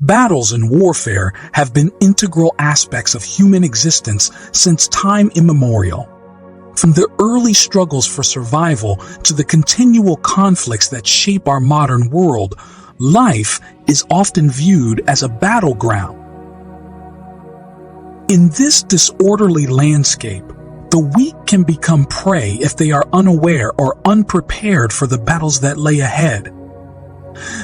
Battles and warfare have been integral aspects of human existence since time immemorial. From the early struggles for survival to the continual conflicts that shape our modern world, life is often viewed as a battleground. In this disorderly landscape, the weak can become prey if they are unaware or unprepared for the battles that lay ahead.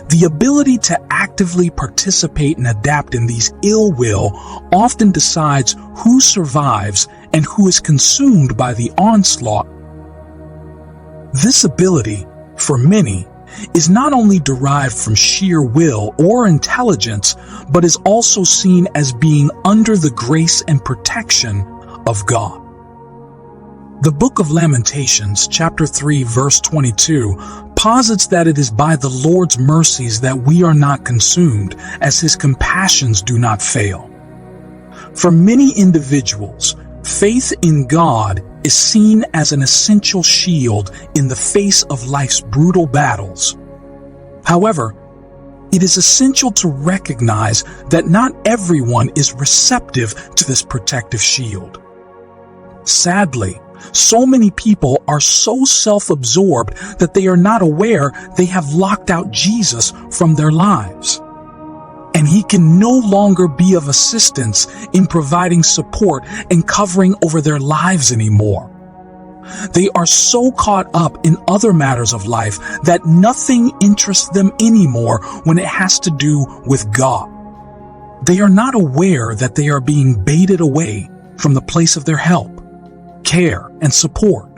The ability to actively participate and adapt in these ill will often decides who survives and who is consumed by the onslaught. This ability, for many, is not only derived from sheer will or intelligence, but is also seen as being under the grace and protection of God. The Book of Lamentations, chapter 3, verse 22, posits that it is by the Lord's mercies that we are not consumed, as his compassions do not fail. For many individuals, faith in God is seen as an essential shield in the face of life's brutal battles. However, it is essential to recognize that not everyone is receptive to this protective shield. Sadly, so many people are so self-absorbed that they are not aware they have locked out Jesus from their lives. And he can no longer be of assistance in providing support and covering over their lives anymore. They are so caught up in other matters of life that nothing interests them anymore when it has to do with God. They are not aware that they are being baited away from the place of their help, care, and support.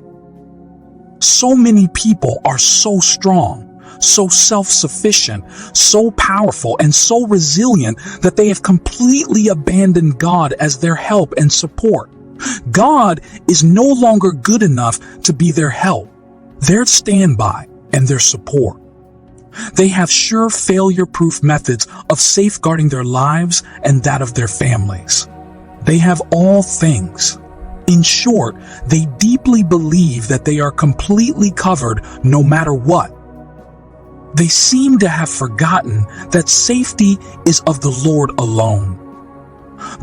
So many people are so strong, so self-sufficient, so powerful, and so resilient that they have completely abandoned God as their help and support. God is no longer good enough to be their help, their standby, and their support. They have sure failure-proof methods of safeguarding their lives and that of their families. They have all things. In short, they deeply believe that they are completely covered no matter what. They seem to have forgotten that safety is of the Lord alone.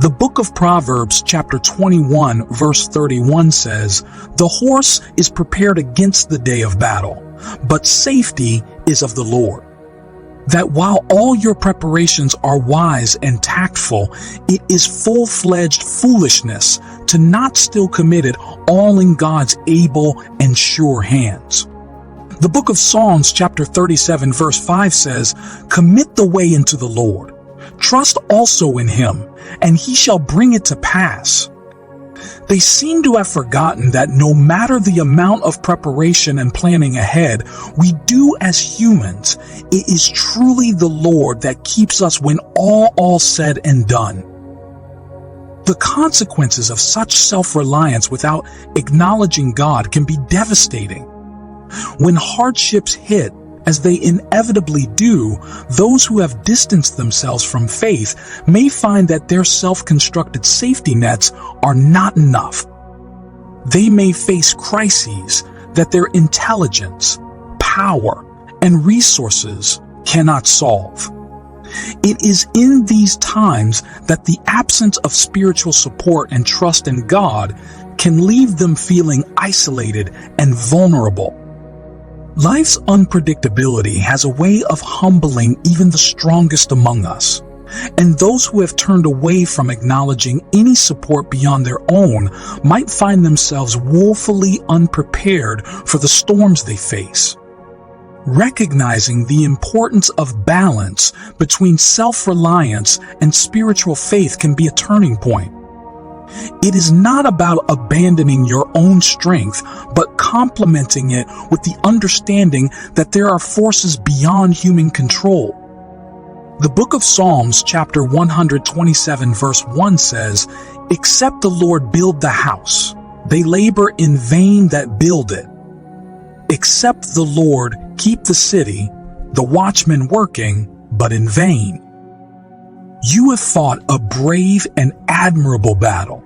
The book of Proverbs, chapter 21, verse 31 says, "The horse is prepared against the day of battle, but safety is of the Lord." That while all your preparations are wise and tactful, it is full-fledged foolishness to not still commit it all in God's able and sure hands. The book of Psalms, chapter 37, verse 5 says, "Commit the way into the Lord. Trust also in him, and he shall bring it to pass." They seem to have forgotten that no matter the amount of preparation and planning ahead we do as humans, it is truly the Lord that keeps us when all said and done. The consequences of such self-reliance without acknowledging God can be devastating. When hardships hit, as they inevitably do, those who have distanced themselves from faith may find that their self-constructed safety nets are not enough. They may face crises that their intelligence, power, and resources cannot solve. It is in these times that the absence of spiritual support and trust in God can leave them feeling isolated and vulnerable. Life's unpredictability has a way of humbling even the strongest among us, and those who have turned away from acknowledging any support beyond their own might find themselves woefully unprepared for the storms they face. Recognizing the importance of balance between self-reliance and spiritual faith can be a turning point. It is not about abandoning your own strength, but complementing it with the understanding that there are forces beyond human control. The book of Psalms, chapter 127, verse 1 says, "Except the Lord build the house, they labor in vain that build it. Except the Lord keep the city, the watchmen working, but in vain." You have fought a brave and admirable battle.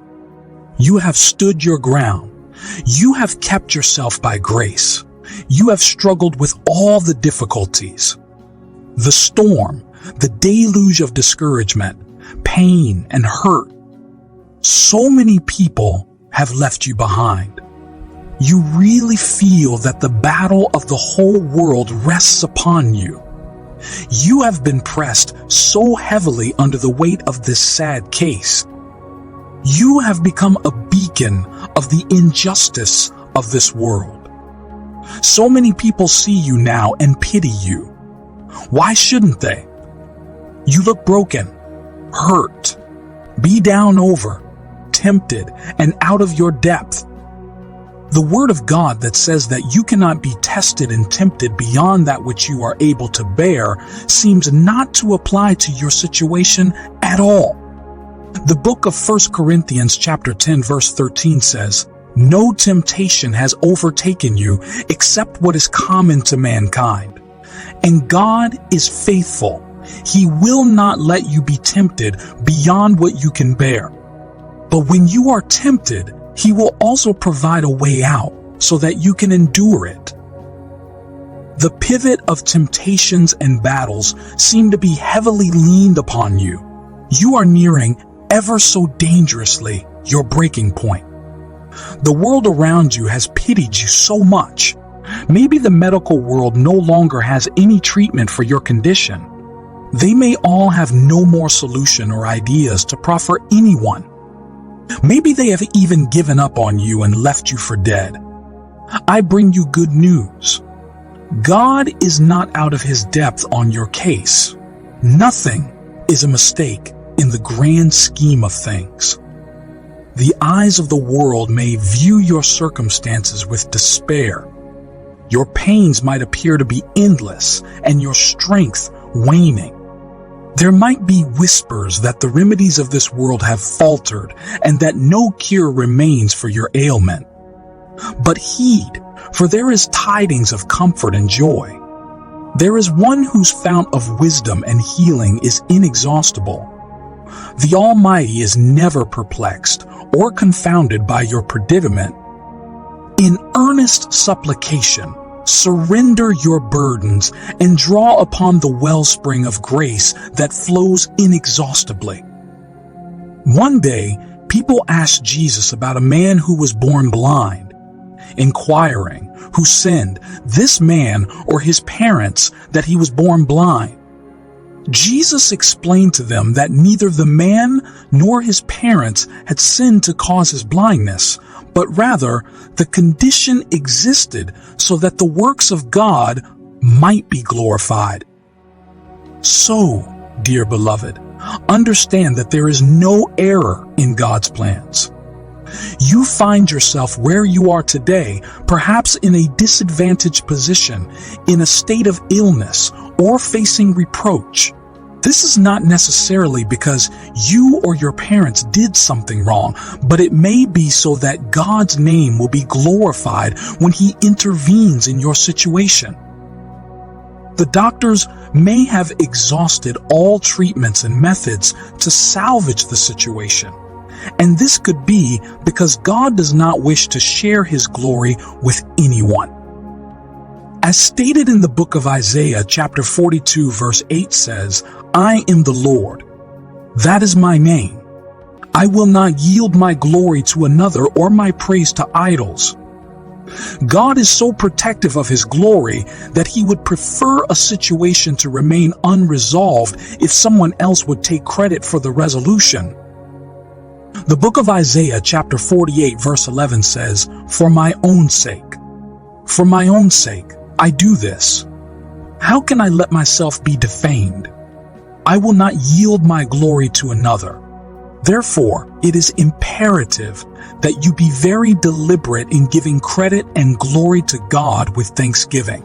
You have stood your ground. You have kept yourself by grace. You have struggled with all the difficulties. The storm, the deluge of discouragement, pain, and hurt. So many people have left you behind. You really feel that the battle of the whole world rests upon you. You have been pressed so heavily under the weight of this sad case. You have become a beacon of the injustice of this world. So many people see you now and pity you. Why shouldn't they? You look broken, hurt, beat down over, tempted, and out of your depth. The word of God that says that you cannot be tested and tempted beyond that which you are able to bear seems not to apply to your situation at all. The book of 1 Corinthians chapter 10 verse 13 says, "No temptation has overtaken you except what is common to mankind. And God is faithful. He will not let you be tempted beyond what you can bear. But when you are tempted, He will also provide a way out so that you can endure it." The pivot of temptations and battles seem to be heavily leaned upon you. You are nearing ever so dangerously your breaking point. The world around you has pitied you so much. Maybe the medical world no longer has any treatment for your condition. They may all have no more solution or ideas to proffer anyone. Maybe they have even given up on you and left you for dead. I bring you good news. God is not out of His depth on your case. Nothing is a mistake in the grand scheme of things. The eyes of the world may view your circumstances with despair. Your pains might appear to be endless and your strength waning. There might be whispers that the remedies of this world have faltered and that no cure remains for your ailment. But heed, for there is tidings of comfort and joy. There is one whose fount of wisdom and healing is inexhaustible. The Almighty is never perplexed or confounded by your predicament. In earnest supplication, surrender your burdens and draw upon the wellspring of grace that flows inexhaustibly. One day, people asked Jesus about a man who was born blind, inquiring who sinned, this man or his parents, that he was born blind. Jesus explained to them that neither the man nor his parents had sinned to cause his blindness, but rather the condition existed so that the works of God might be glorified. So, dear beloved, understand that there is no error in God's plans. You find yourself where you are today, perhaps in a disadvantaged position, in a state of illness, or facing reproach. This is not necessarily because you or your parents did something wrong, but it may be so that God's name will be glorified when He intervenes in your situation. The doctors may have exhausted all treatments and methods to salvage the situation, and this could be because God does not wish to share His glory with anyone. As stated in the book of Isaiah, chapter 42, verse 8 says, "I am the Lord. That is my name. I will not yield my glory to another or my praise to idols." God is so protective of His glory that He would prefer a situation to remain unresolved if someone else would take credit for the resolution. The book of Isaiah, chapter 48, verse 11 says, "For my own sake, I do this. How can I let myself be defamed? I will not yield my glory to another." Therefore, it is imperative that you be very deliberate in giving credit and glory to God with thanksgiving.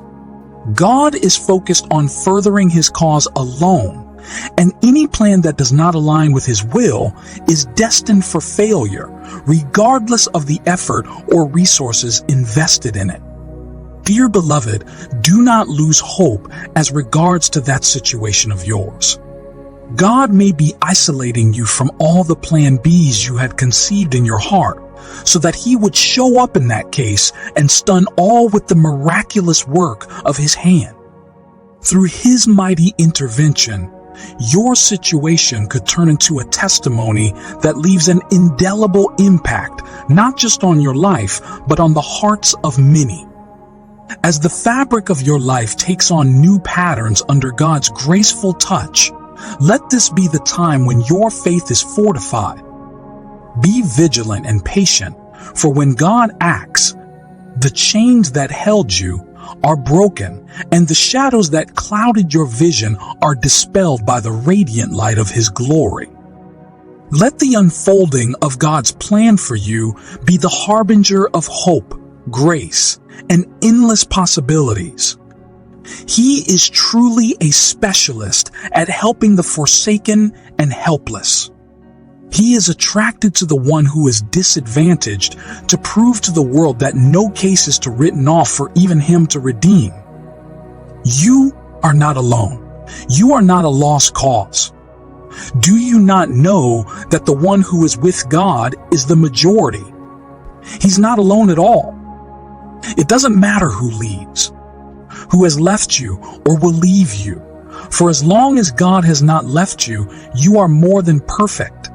God is focused on furthering His cause alone, and any plan that does not align with His will is destined for failure, regardless of the effort or resources invested in it. Dear beloved, do not lose hope as regards to that situation of yours. God may be isolating you from all the plan Bs you had conceived in your heart, so that He would show up in that case and stun all with the miraculous work of His hand. Through His mighty intervention, your situation could turn into a testimony that leaves an indelible impact, not just on your life, but on the hearts of many. As the fabric of your life takes on new patterns under God's graceful touch, let this be the time when your faith is fortified. Be vigilant and patient, for when God acts, the chains that held you are broken, and the shadows that clouded your vision are dispelled by the radiant light of His glory. Let the unfolding of God's plan for you be the harbinger of hope, grace, and endless possibilities. He is truly a specialist at helping the forsaken and helpless. He is attracted to the one who is disadvantaged to prove to the world that no case is too written off for even Him to redeem. You are not alone. You are not a lost cause. Do you not know that the one who is with God is the majority? He's not alone at all. It doesn't matter who leaves, who has left you or will leave you. For as long as God has not left you, you are more than perfect.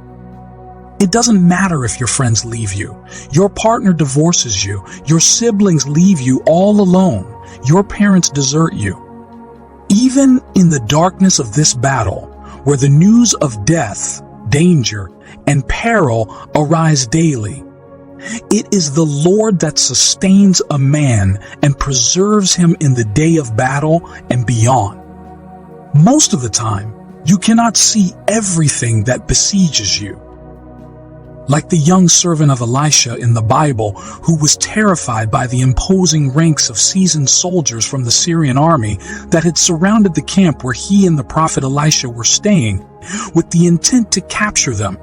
It doesn't matter if your friends leave you, your partner divorces you, your siblings leave you all alone, your parents desert you. Even in the darkness of this battle, where the news of death, danger, and peril arise daily, it is the Lord that sustains a man and preserves him in the day of battle and beyond. Most of the time, you cannot see everything that besieges you. Like the young servant of Elisha in the Bible, who was terrified by the imposing ranks of seasoned soldiers from the Syrian army that had surrounded the camp where he and the prophet Elisha were staying, with the intent to capture them.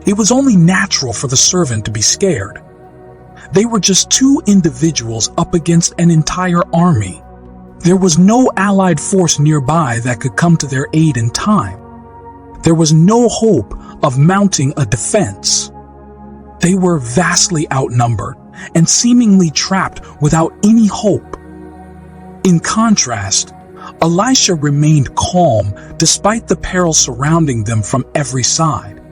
It was only natural for the servant to be scared. They were just two individuals up against an entire army. There was no allied force nearby that could come to their aid in time. There was no hope of mounting a defense. They were vastly outnumbered and seemingly trapped without any hope. In contrast, Elisha remained calm despite the peril surrounding them from every side.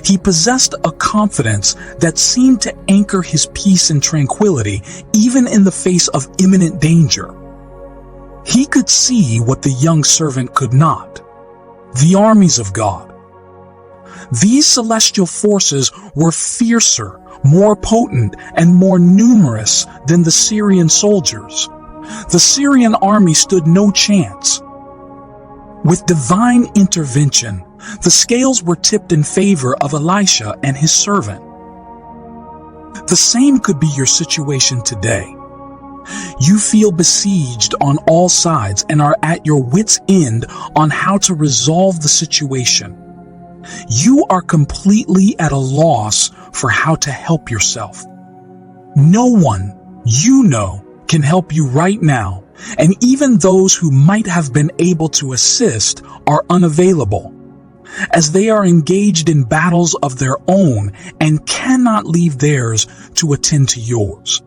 He possessed a confidence that seemed to anchor his peace and tranquility even in the face of imminent danger. He could see what the young servant could not: the armies of God. These celestial forces were fiercer, more potent, and more numerous than the Syrian soldiers. The Syrian army stood no chance. With divine intervention, the scales were tipped in favor of Elisha and his servant. The same could be your situation today. You feel besieged on all sides and are at your wits' end on how to resolve the situation. You are completely at a loss for how to help yourself. No one you know can help you right now, and even those who might have been able to assist are unavailable, as they are engaged in battles of their own and cannot leave theirs to attend to yours.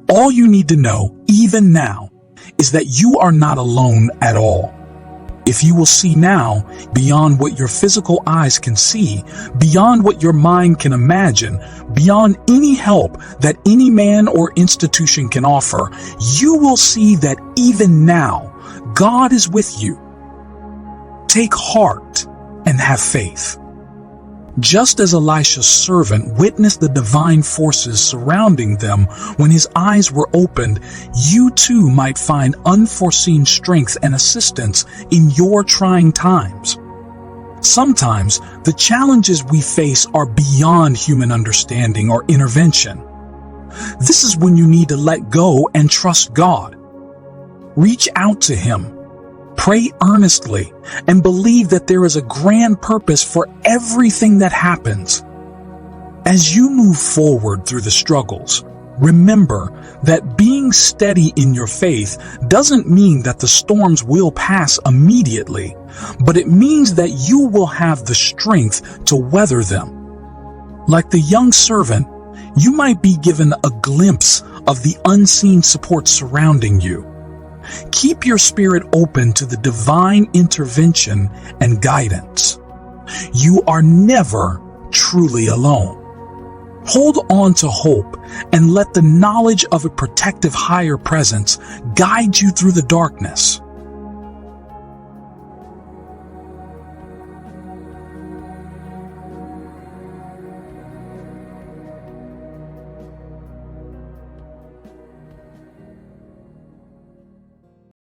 All you need to know, even now, is that you are not alone at all. If you will see now, beyond what your physical eyes can see, beyond what your mind can imagine, beyond any help that any man or institution can offer, you will see that even now, God is with you. Take heart and have faith. Just as Elisha's servant witnessed the divine forces surrounding them when his eyes were opened, you too might find unforeseen strength and assistance in your trying times. Sometimes the challenges we face are beyond human understanding or intervention. This is when you need to let go and trust God. Reach out to Him. Pray earnestly and believe that there is a grand purpose for everything that happens. As you move forward through the struggles, remember that being steady in your faith doesn't mean that the storms will pass immediately, but it means that you will have the strength to weather them. Like the young servant, you might be given a glimpse of the unseen support surrounding you. Keep your spirit open to the divine intervention and guidance. You are never truly alone. Hold on to hope and let the knowledge of a protective higher presence guide you through the darkness.